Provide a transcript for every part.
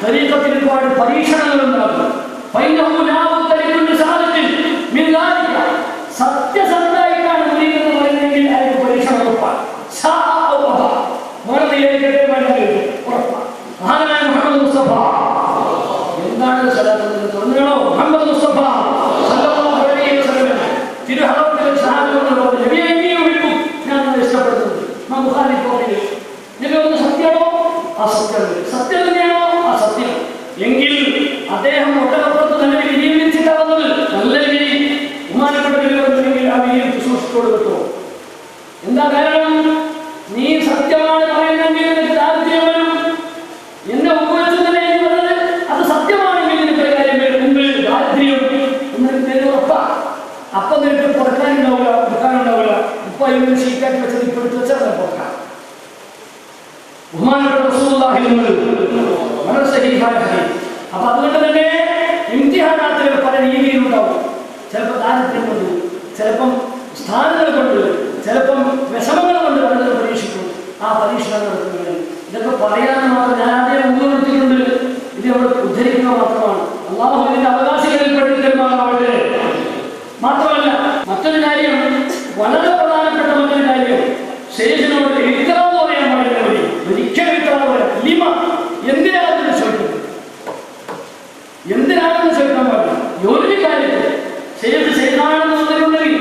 തരീഖത്തിൽ ഒരുപാട് പരീക്ഷണങ്ങൾ ഉണ്ടാകും. സത്യസന്ധമായിട്ടാണ് മുരീദ് എന്ന് പറയുന്നതെങ്കിൽ അയാൾക്ക് പരീക്ഷണം ഉറപ്പാണ്. മഹാനായ മുഹമ്മദ് മുസ്തഫ എന്താണ് തുറന്നുകണോ? മുഹമ്മദ് മുസ്തഫ തിരുഹറത്തിൽ ഞാൻ ഇഷ്ടപ്പെടുന്നത് ഒന്ന് സത്യമാണോ? ആ സത്യം. സത്യം തന്നെയാണോ? ആ സത്യം. എങ്കിൽ അദ്ദേഹം ഒട്ടകപ്പുറത്ത് നല്ല വിജയം വിരിച്ചിട്ടാവുന്നത് നല്ല വിധി ബഹുമാനപ്പെട്ടവരുണ്ടെങ്കിൽ ആ വിജയം സൂക്ഷിച്ചോട് കിട്ടുമോ? എന്താ കാരണം? നീ സത്യമാണ് പറയുന്നെങ്കിൽ നിനക്ക് താല്പര്യം വരും. എന്നെ ഉപയോഗിച്ചു തന്നെ എന്ന് പറഞ്ഞത് അത് സത്യമാണെങ്കിൽ നിനക്ക് കാര്യം വരും. മുമ്പിൽ താല്പര്യം എന്നൊരു ഉറപ്പാ. അപ്പം നിനക്ക് പുറക്കാനുണ്ടാവില്ല, പുറക്കാനുണ്ടാവില്ല. ഇപ്പൊ അതിന് ഷീറ്റാക്കി വെച്ചത് ഇപ്പോഴത്തെ വെച്ചാൽ പുറക്കാം. ബഹുമാനപ്പെട്ട റസൂലുള്ളാഹി വളരെ സഹീഹായ ഹദീസ്. അപ്പൊ അതുകൊണ്ട് തന്നെ ഇംതിഹാനാത്തിൽ പല രീതിയിലുണ്ടാവും. ചിലപ്പോൾ ദാരിദ്ര്യം കൊണ്ട്, ചിലപ്പം സ്ഥാനങ്ങൾ കൊണ്ട്, ചിലപ്പം വിഷമങ്ങൾ കൊണ്ട് പലരും പരീക്ഷിക്കും. ആ പരീക്ഷണം നടത്തുന്നത് ഇതൊക്കെ പറയാൻ മാത്രം ഞാൻ ആദ്യം മുൻനിർത്തിയിട്ടുണ്ട്. ഇത് നമ്മൾ ഉദ്ധരിക്കുക മാത്രമാണ്. അല്ലാഹു ഇതിന്റെ അവകാശികളിൽ പെടുത്തരുമാറാവട്ടെ. മാത്രമല്ല മറ്റൊരു കാര്യം, വളരെ പ്രധാനപ്പെട്ട മറ്റൊരു കാര്യം, ശേഷനോട് ഇക്റാമ് പറയാൻ പാടില്ല. ഒരിക്കലും ഇക്റാമ് പറയാം. ലിമ എന്തിനാണെന്ന് ചോദിക്കുന്നത്, എന്തിനാണെന്ന് ചോദിക്കാൻ പാടില്ല. ഒരു കാര്യത്തിൽ ശേഷം ചെയ്താണെന്ന് വന്നിട്ടുണ്ടെങ്കിൽ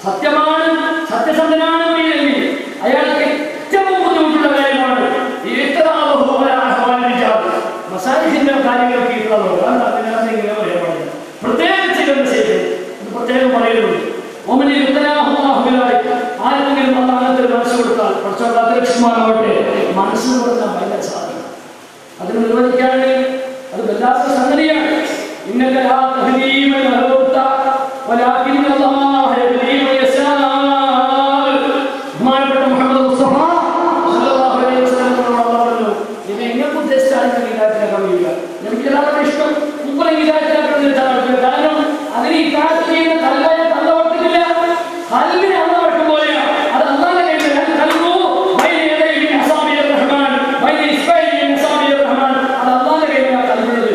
സത്യമാണ്, സത്യസന്ധനാണ് എങ്കിൽ അയാൾക്ക് ഏറ്റവും ബുദ്ധിമുട്ടുള്ള കാര്യമാണ് മസാജിന്റെ കാര്യങ്ങൾക്ക് പ്രത്യേകിച്ച് പ്രത്യേകം പറയുന്നുണ്ട്. ആരെങ്കിലും അള്ളാഹുവിൽ മനസ്സ് കൊടുത്താൽ പ്രശ്നമാവട്ടെ, മനസ്സ് കൊടുത്താൽ ഭയങ്കര സാധനം. അതിന് നിർവഹിക്കാണ്. അത് വല്ലാത്ത സംഗതിയാണ്. ബഹുമാനപ്പെട്ട മുഹമ്മദ് മുസ്തഫ സല്ലല്ലാഹു അലൈഹി വസല്ലം പറഞ്ഞു, ഇത് എങ്ങനെ ഉദ്ദേശിച്ചാണ് ഹിദായത്തിനെ കഴിയുക. എനിക്ക് എല്ലാവരുടെ ഇഷ്ടം മുമ്പ് ഹിദായത്തിനെ കാരണം അതിന് ഈ കാര്യം ചെയ്യുന്ന കല്ലായ കല്ലവട്ടില്ല. കല്ലിനെ അള്ള വെട്ടും പോലെയാണ്. അത് അള്ളാന്റെ കയ്യിൽ അത് അള്ളാന്റെ കയ്യിലാണ് കല്ലുള്ളത്.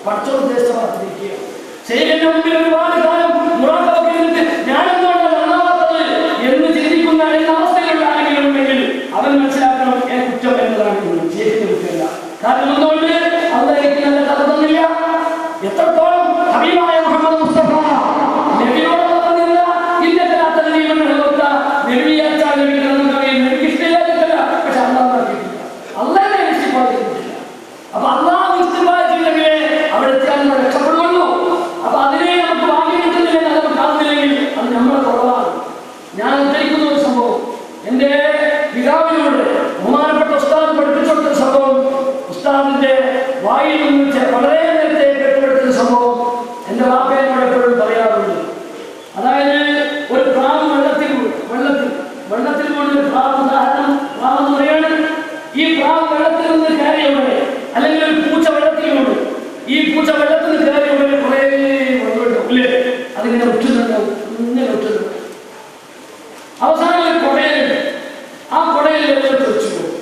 പഠിച്ചോദ്ദേശം വർദ്ധിക്കുക. ശരീരത്തിന്റെ മുമ്പിൽ ഒരുപാട് കാലം ഞാനെന്താണ് നന്നാവാത്തത് എന്ന് ചിന്തിക്കുന്ന അവസ്ഥയിലുള്ള ആരെങ്കിലും ഉണ്ടെങ്കിൽ അവൻ മനസ്സിലാക്കണം കുറ്റം എന്നതാണ് ശരീരത്തിന്റെ കുറ്റമല്ല. കാരണം എന്തുകൊണ്ട് അള്ളാഹ് നല്ല കഥ തന്നില്ല. എത്രത്തോളം ഹബീബായ മുഹമ്മദ് മുസ്തഫ നബിയോട് പറഞ്ഞില്ല, ഇന്നത്തെ എനിക്ക് ഇഷ്ടമില്ലാതില്ല. പക്ഷെ അള്ളാഹ് അള്ളാഹെ ഇഷ്ടപ്പെട്ടില്ല. അപ്പൊ അള്ളാഹ് ഇഷ്ടപ്പെട്ടില്ലെങ്കിലേ അവിടെ എത്തിയാൽ നമ്മൾ രക്ഷപ്പെടുള്ളൂ. അപ്പൊ അതിനെ നമുക്ക് ഭാഗ്യം കിട്ടുന്നില്ല, നമുക്ക് കാണുന്നില്ലെങ്കിൽ അത് നമ്മളെ കുറവാണ്. ഞാൻ ഉദ്ധരിക്കുന്ന ഒരു സംഭവം എന്റെ പിതാവിനോട് ബഹുമാനപ്പെട്ട ഉസ്താദ് പഠിപ്പിച്ചുകൊടുത്ത സംഭവം, ഉസ്താദിന്റെ വായിൽ നിന്ന് വളരെ നേരത്തെ കെട്ടുപെടുത്തുന്ന സംഭവം എന്റെ വാപ്പയോട് എപ്പോഴും പറയാറുണ്ട്. അതായത് ഒരു പ്രാവ് വെള്ളത്തിൽ വീണ് പ്രാവ്, ഉദാഹരണം പ്രാവ് എന്ന് പറയാണ്. ഈ പ്രാവ് വെള്ളത്തിൽ നിന്ന് കയറിയവിടെ, അല്ലെങ്കിൽ ഒരു പൂച്ച വെള്ളത്തിലുണ്ട്. ഈ പൂച്ച വെള്ളത്തിൽ നിന്ന് കയറിയവിടെ കുറെ വെള്ളമില്ലേ, അതിങ്ങനെ ഉറ്റുന്നുണ്ടാവും, ഇങ്ങനെ ഉറ്റുന്നുണ്ട്. അവസാനം ഒരു കുടയുണ്ട്. ആ കുടയിൽ വെള്ളം തെറിച്ചു പോകും.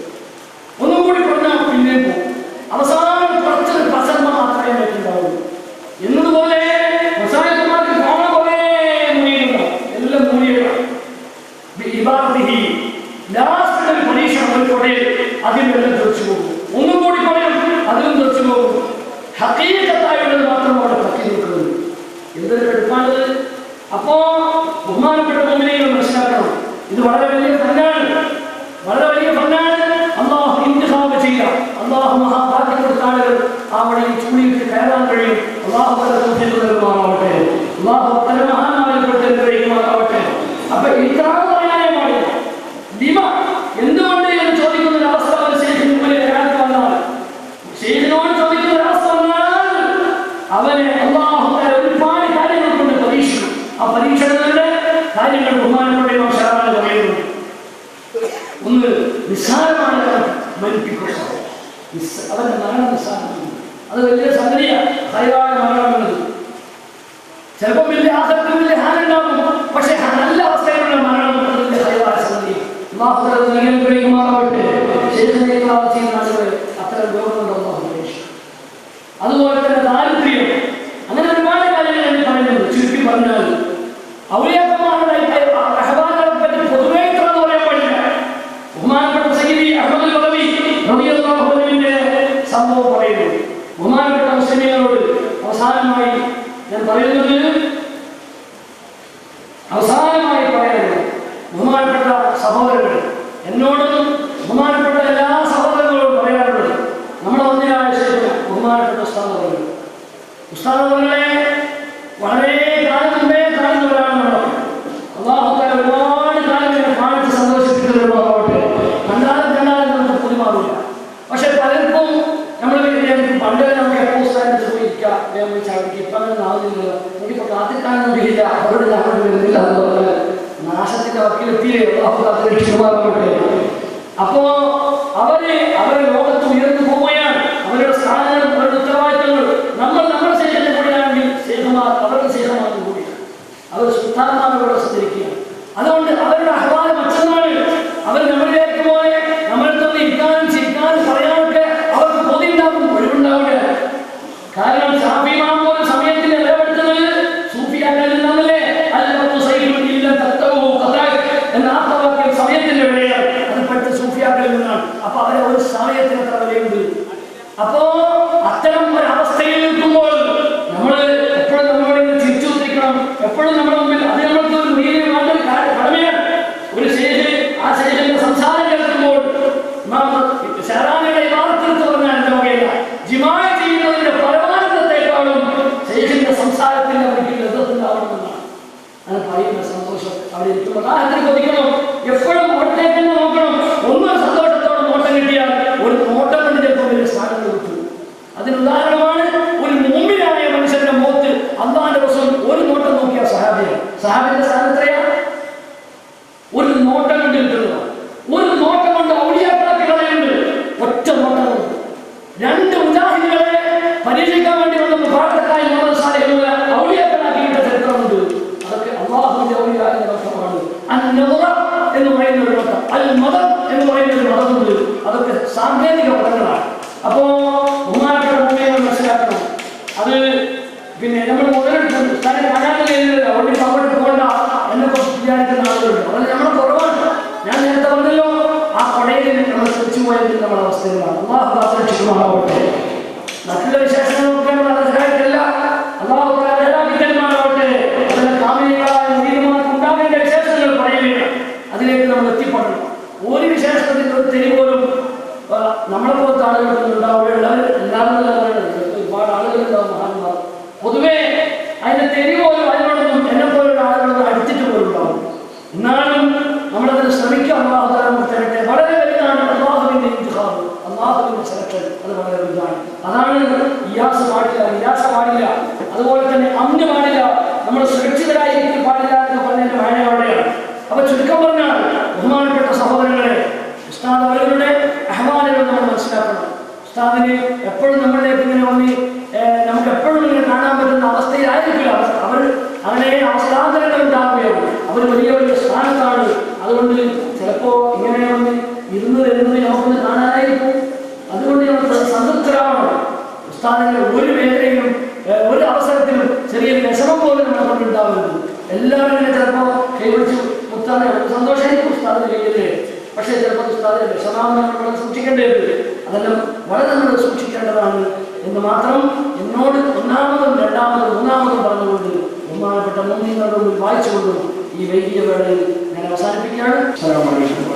ഒന്നും കൂടി പറഞ്ഞാൽ പിന്നെയും പോകും. അവസാനം കുറച്ച് പസർമ മാത്രമേ പറ്റുണ്ടാവുള്ളൂ. എന്നതുപോലെ മുസായിമാർക്ക് കാണാൻ കുറേ മൂലികളുണ്ടാവും. എല്ലാം മൂലികളാണ്. ലാസ്റ്റ് ഒരു പരീക്ഷണം, ഒരു കുടയിൽ അതിൽ വെള്ളം തെറിച്ചു പോകും. ഒന്നും കൂടി പറയും, അതിലും തെറിച്ചു പോകും. ഹഖീഖത്തായുള്ളത് മാത്രം അവിടെ തക്കി നിൽക്കുന്നത്. എന്തൊരു എടുപ്പാണത്. അപ്പോ ബഹുമാനപ്പെട്ട മുഅ്മിനീങ്ങൾ മനസ്സിലാക്കണം, ഇത് വളരെ വലിയ ഫന്നാണ്, വളരെ വലിയ ഫന്നാണ്. അല്ലാഹു ഇന്തിഖാബ് ചെയ്ത, അല്ലാഹു മഹാഭാഗ്യം കൊടുത്ത ആളുകൾ അവിടെ ഈ ചൂടിയിട്ട് കയറാൻ കഴിയും. അല്ലാഹു നൽകുമാറാവട്ടെ. അല്ലാഹു മഹാനാവട്ടെ. അപ്പൊ ഇക്റാം പറയാനേ പാടില്ല. ലിമ എന്തുകൊണ്ട് എന്ന് ചോദിക്കുന്ന ഒരു അവസ്ഥ ശേഖരത്തിന് മുമ്പിൽ വന്നാൽ, ശേഖരനോട് ചോദിക്കുന്ന ഒരു അവസ്ഥ വന്നാൽ അവനെ അല്ലാഹു ഒരുപാട് കാര്യങ്ങൾ കൊണ്ട് പരീക്ഷിക്കും. ആ പരീക്ഷണങ്ങളുടെ കാര്യങ്ങൾ ബഹുമാനപ്പെട്ട പറയുന്നു. ഒന്ന് നിസ്സാരമാണ് മരിപ്പിക്കുക. അവന്റെ മരണം നിസ്സാരമാണ്. അത് വലിയ സംഗതിയാണ്. ഹൈറായ മരണം എന്നത് ചിലപ്പോൾ വലിയ ആസക്തി, വലിയ ഹാനുണ്ടാകും. പക്ഷെ നല്ല അവസ്ഥയിലുള്ള മരണം അനുഗ്രഹിക്കുമാറാവട്ടെ. അത്തരം രോഗങ്ങളുണ്ടോ അതുപോലെ തന്നെ ദാരിദ്ര്യം, അങ്ങനെ ഒരുപാട് കാര്യങ്ങൾ ഞാൻ പറയുന്നുണ്ട്. ചുരുക്കി പറഞ്ഞാൽ ഔലിയാക്കന്മാരുടെ റഹ്മാനുകളെ പറ്റി പൊതുവേ ഇത്ര പറയാൻ പാടില്ല. ബഹുമാനപ്പെട്ട സയ്യിദി അഹ്മദുൽ ബദവി റളിയല്ലാഹു അൻഹുവിന്റെ സംഭവം പറയുന്നു. ബഹുമാനപ്പെട്ട മുസ്ലിമീങ്ങളോട് അവസാനമായി ഞാൻ പറയുന്നത്, ബഹുമാനപ്പെട്ട സഹോദരങ്ങൾ, എന്നോടും ബഹുമാനപ്പെട്ട എല്ലാ സഹോദരങ്ങളോടും പറയാറുള്ളത്, നമ്മളെ ഒന്നിനായ ശേഷം ബഹുമാനപ്പെട്ട ഉസ്താദുകളെ വളരെ കാലം മുമ്പേ കാണുന്നവരാണ് നമ്മൾ. അല്ലാഹുവേ ഒരുപാട് കാലം കാണിച്ച് സന്തോഷിപ്പിക്കുന്നവരുമാവട്ടെ. കണ്ടാലും നമുക്ക് പുതുമാറില്ല. പക്ഷെ പലർക്കും നമ്മൾ പണ്ട് നമുക്ക് എപ്പോൾ സ്ഥാനത്ത് പോയിരിക്കാം ഇപ്പം അങ്ങനെ ആവുന്നില്ലല്ലോ, എനിക്കിപ്പോൾ കാത്തിക്കാനും കഴിയില്ല, അവരോട് ഞാൻ വരുന്നില്ല എന്ന് പറഞ്ഞാൽ നാശത്തിന്റെ വക്കിലെത്തിയേ രക്ഷിക്കുമാറാവട്ടെ. അപ്പോ അവരെ ലോകത്ത് ഉയർന്നു പോവുകയാണ്. അവരുടെ സ്ഥാനങ്ങൾ, അവരുടെ ഉത്തരവാദിത്തങ്ങൾ നമ്മുടെ ശേഷത്തിന്റെ കൂടെയാണെങ്കിൽ അവരുടെ ശേഷമാണെന്ന് കൂടിയാണ്. അവർ സുൽത്താന്മാരോട് സഞ്ചരിക്കുകയാണ്. അതുകൊണ്ട് അവരുടെ അഹ്വാനം മറ്റൊന്നാണ്. അവർ നമ്മളിലേക്ക് പോലെ നമ്മളിൽ തന്നെ ഇരിക്കാനും ചിരിക്കാനും പറയാനൊക്കെ അവർക്ക് പൊതിണ്ടാവും, ഒഴിവുണ്ടാവില്ല. കാരണം ഷാഫി ഇമാം പോലും സമയത്തിന് ഇടപെടുത്തുന്നത് സൂഫിയാക്കളിൽ നിന്നല്ലേ. എന്ന ആത്മവാക്യം സമയത്തിന്റെ വിലയാണ്. അത് പഠിച്ച സൂഫിയാക്കളിൽ നിന്നാണ്. അപ്പൊ അവരെ ഒരു സമയത്തിന് എത്ര വിലയുണ്ട്. അപ്പോ അത്തരം ഒരു അവസ്ഥയിൽ നിൽക്കുമ്പോൾ നമ്മൾ എപ്പോഴും നമ്മളോട് തിരിച്ചു ഉദ്ധരിക്കണം. എപ്പോഴും നമ്മുടെ മുമ്പിൽ അത് നമ്മൾക്ക് ഒരു മുറിയിലെ കടമയാണ്. ഒരു ശേഷി ആ ശേഷിന്റെ സംസാരം കേൾക്കുമ്പോൾ ഷെഹറാനിയുടെ ഇമാറത്തെടുത്ത് പറഞ്ഞാൽ എന്താ പറയുക, ജിമായ ചെയ്യുന്നതിന്റെ പരമാനന്ദത്തെക്കാളും ശേഷിന്റെ സംസാരത്തിന്റെ അവർക്ക് ലഭ്യത്തുണ്ടാവണമെന്നാണ്. അത് പറയുന്ന സന്തോഷം അവിടെ ഇരിക്കുമ്പോൾ ആഹത്തിന് കൊതിക്കണം. എപ്പോഴും അവിടത്തേക്ക് തന്നെ നോക്കണം. ഒന്നും സന്തോഷത്തോടെ നോട്ടം കിട്ടിയാൽ ഒരു നോട്ടം കൊണ്ട് ചിലപ്പോൾ വലിയ സ്ഥാനം കൊടുത്തു. അതിനുദാഹരണമാണ് ഒരു മുമ്പിലായ മനുഷ്യന്റെ മുഖത്ത് അള്ളാന്റെ ദിവസം ഒരു നോട്ടം നോക്കിയ സഹാബിന്റെ സ്ഥാനം എത്രയാണ്? ഒരു നോട്ടം കൊണ്ട് കിട്ടുന്നത്. ഒരു നോട്ടം കൊണ്ട് ഔലിയാക്കളൊക്കെ കളയുന്നുണ്ട്. ഒറ്റ നോട്ടം കൊണ്ട് രണ്ട് മുജാഹിദുകളെ പരീക്ഷിക്കാൻ വേണ്ടി വന്നപ്പോൾ ഭാരതക്കായി മുഹമ്മദ് സാലിഹ് ഔലിയാക്കളാക്കിയിട്ട ചരിത്രമുണ്ട്. അതൊക്കെ അള്ളാഹുവിന്റെ ഔലിയാക്കളുടെ നോട്ടമാണ്. അൻ-നദറ എന്ന് പറയുന്ന ഒരു നോട്ടം, അൽ-മദർ എന്ന് പറയുന്ന ഒരു മതമുണ്ട്. അതൊക്കെ സാങ്കേതിക പദങ്ങളാണ്. അപ്പോ ബഹുമാനപ്പെട്ട ഭൂമിയെ മനസ്സിലാക്കണം. അത് പിന്നെ നമ്മൾ മുതലെടുക്കുന്നു. സ്ഥലം കാണാനില്ല, അവിടെ അങ്ങോട്ട് പോകണ്ട എന്നൊക്കെ വിചാരിക്കുന്ന ആളുകളുണ്ട്. അത് നമ്മൾ കുറവാണ്. ഞാൻ നേരത്തെ പറഞ്ഞല്ലോ, ആ കൊടയിൽ നമ്മൾ തിരിച്ചു പോയതിൽ നമ്മുടെ അവസ്ഥയിലാണ്. അള്ളാഹു രക്ഷിക്കുമാറാവട്ടെ. മറ്റുള്ള വിശേഷങ്ങളൊക്കെ നമ്മൾ അത് സഹായിക്കില്ല. അള്ളാഹു ാവട്ടെ. അതിന്റെ കാമികളായ നീതിമാർക്ക് ഉണ്ടാകേണ്ട വിശേഷങ്ങൾ പറയുകയാണ്. അതിലേക്ക് നമ്മൾ എത്തിപ്പെടണം. ഒരു വിശേഷത്തിന്റെ ഒരു തെരി പോലും നമ്മളെ പോലത്തെ ആളുകൾക്ക് ഉണ്ടാവുകയുള്ള എല്ലാവരും ഒരുപാട് ആളുകളുണ്ടാവും. മഹാന്മാർ പൊതുവേ അതിന്റെ തെരി പോലും അതിനോടൊന്നും എന്നെ പോലുള്ള ആളുകളൊന്നും അടുത്തിട്ട് പോലും ഉണ്ടാവും. എന്നാലും നമ്മളതിന് ശ്രമിക്കുക. അള്ളാഹു തരട്ടെ. വളരെ വലുതാണ് അള്ളാഹുവിന്റെ ഇൻതിഖാബ്, അള്ളാഹുവിന്റെ സെലക്ഷൻ. അത് വളരെ വലുതാണ്. അതാണ് നിരാശ പാടില്ല. അതുപോലെ തന്നെ അമ്ന് പാടില്ല. നമ്മൾ സുരക്ഷിതരായിരിക്കും പാടില്ല എന്ന് പറഞ്ഞതിന്റെ വായന അവിടെയാണ്. അപ്പൊ ചുരുക്കം പറഞ്ഞാൽ ബഹുമാനപ്പെട്ട സഹോദരങ്ങളെ, ഉസ്താദ് അവരുടെ അഹ്വാനുകൾ നമ്മൾ മനസ്സിലാക്കണം. ഉസ്താദിന് എപ്പോഴും നമ്മളിലേക്ക് ഇങ്ങനെ വന്ന് നമുക്ക് എപ്പോഴും ഇങ്ങനെ കാണാൻ പറ്റുന്ന അവസ്ഥയിലായിരിക്കില്ല. അവർ അങ്ങനെ അവസ്ഥാന്തരങ്ങൾ ഉണ്ടാക്കുകയാണ്. അവർ വലിയ വലിയ സ്ഥാനത്താണ്. അതുകൊണ്ട് ചിലപ്പോ ഇങ്ങനെ വന്ന് ഇരുന്ന് നമുക്കൊന്ന് കാണാനായിരിക്കും. അതുകൊണ്ട് നമ്മൾ സംതൃപ്തരാവണം. ഉസ്താദിന്റെ ഒരു വേദനയിലും ഒരു അവസരത്തിലും ചെറിയൊരു വിഷമം പോലും നമ്മളെ കൊണ്ടുണ്ടാവരുത്. എല്ലാവരും ഇങ്ങനെ ചിലപ്പോ കൈപിടിച്ച് മുത്താതെ സന്തോഷമായിരിക്കും ഉസ്താദിന്റെ കയ്യില്. പക്ഷേ ചിലപ്പോൾ ഉസ്താദിന്റെ വിഷമാവുന്ന നമ്മൾ സൂക്ഷിക്കേണ്ടത്. അതെല്ലാം വളരെ നമ്മൾ സൂക്ഷിക്കേണ്ടതാണ് എന്ന് മാത്രം എന്നോട് ഒന്നാമതും രണ്ടാമതും മൂന്നാമതും പറഞ്ഞുകൊണ്ട് ബഹുമാനപ്പെട്ട മുഅ്മിനീങ്ങളുടെ മുമ്പിൽ വായിച്ചുകൊണ്ടും ഈ വൈകിയ വേളയിൽ ഞാൻ അവസാനിപ്പിക്കുകയാണ്. അസ്സലാമു അലൈക്കും.